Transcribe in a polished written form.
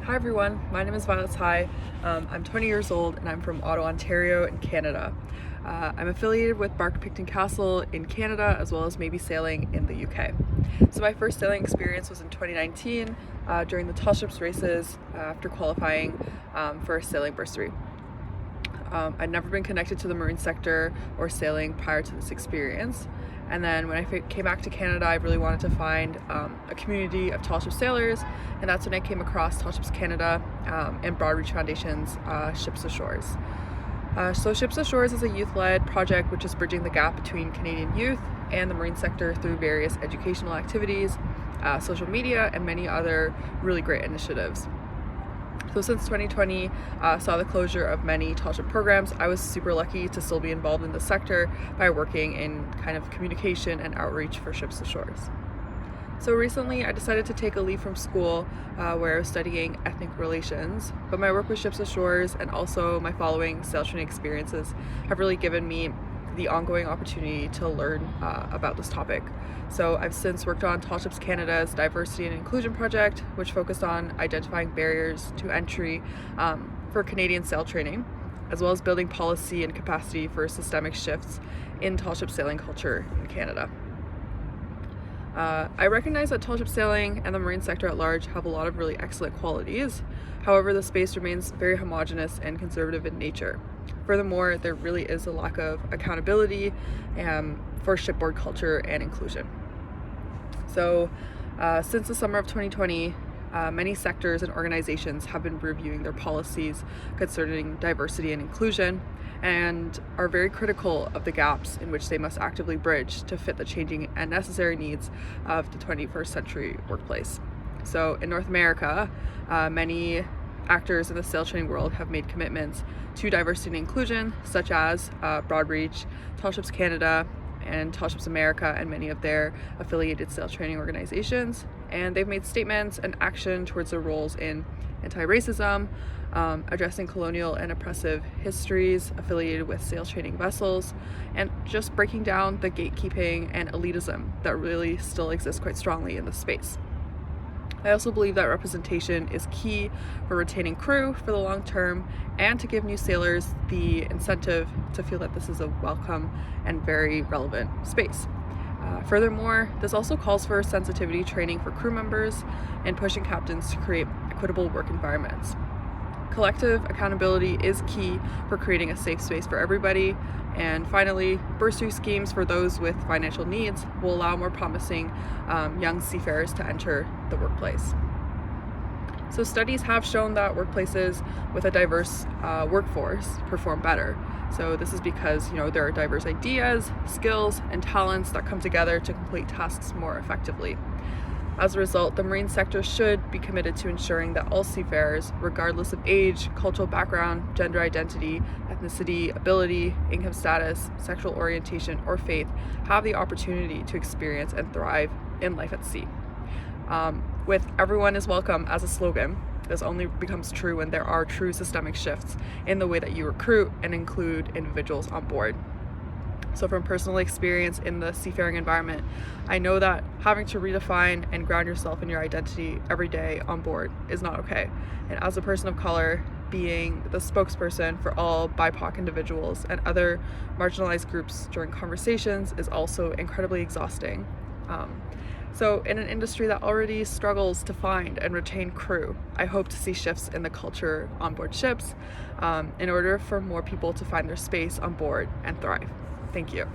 Hi everyone, my name is Violet Tsai. I'm 20 years old and I'm from Ottawa, Ontario in Canada. I'm affiliated with Bark Picton Castle in Canada as well as maybe sailing in the UK. So my first sailing experience was in 2019 during the tall ships races after qualifying for a sailing bursary. I'd never been connected to the marine sector or sailing prior to this experience. And then when I came back to Canada, I really wanted to find a community of tall ship sailors, and that's when I came across Tall Ships Canada and Broadreach Foundation's Ships to Shores. So Ships to Shores is a youth-led project which is bridging the gap between Canadian youth and the marine sector through various educational activities, social media, and many other really great initiatives. So since 2020 saw the closure of many tall ship programs, I was super lucky to still be involved in the sector by working in kind of communication and outreach for Ships to Shores. So recently I decided to take a leave from school where I was studying ethnic relations, but my work with Ships to Shores and also my following sail training experiences have really given me the ongoing opportunity to learn about this topic. So I've since worked on Tall Ships Canada's Diversity and Inclusion Project, which focused on identifying barriers to entry for Canadian sail training, as well as building policy and capacity for systemic shifts in tall ship sailing culture in Canada. I recognize that tall ship sailing and the marine sector at large have a lot of really excellent qualities. However, the space remains very homogenous and conservative in nature. Furthermore, there really is a lack of accountability for shipboard culture and inclusion. So since the summer of 2020, many sectors and organizations have been reviewing their policies concerning diversity and inclusion and are very critical of the gaps in which they must actively bridge to fit the changing and necessary needs of the 21st century workplace. So in North America, many actors in the sail training world have made commitments to diversity and inclusion, such as Broadreach, Tall Ships Canada, and Tall Ships America, and many of their affiliated sail training organizations. And they've made statements and action towards their roles in anti-racism, addressing colonial and oppressive histories affiliated with sail training vessels, and just breaking down the gatekeeping and elitism that really still exists quite strongly in the space. I also believe that representation is key for retaining crew for the long term and to give new sailors the incentive to feel that this is a welcome and very relevant space. Furthermore, this also calls for sensitivity training for crew members and pushing captains to create equitable work environments. Collective accountability is key for creating a safe space for everybody. And finally, bursary schemes for those with financial needs will allow more promising young seafarers to enter the workplace. So studies have shown that workplaces with a diverse workforce perform better. So this is because there are diverse ideas, skills, and talents that come together to complete tasks more effectively. As a result, the marine sector should be committed to ensuring that all seafarers, regardless of age, cultural background, gender identity, ethnicity, ability, income status, sexual orientation, or faith, have the opportunity to experience and thrive in life at sea. With "everyone is welcome" as a slogan, this only becomes true when there are true systemic shifts in the way that you recruit and include individuals on board. So from personal experience in the seafaring environment, I know that having to redefine and ground yourself in your identity every day on board is not okay. And as a person of color, being the spokesperson for all BIPOC individuals and other marginalized groups during conversations is also incredibly exhausting. So in an industry that already struggles to find and retain crew, I hope to see shifts in the culture on board ships in order for more people to find their space on board and thrive. Thank you.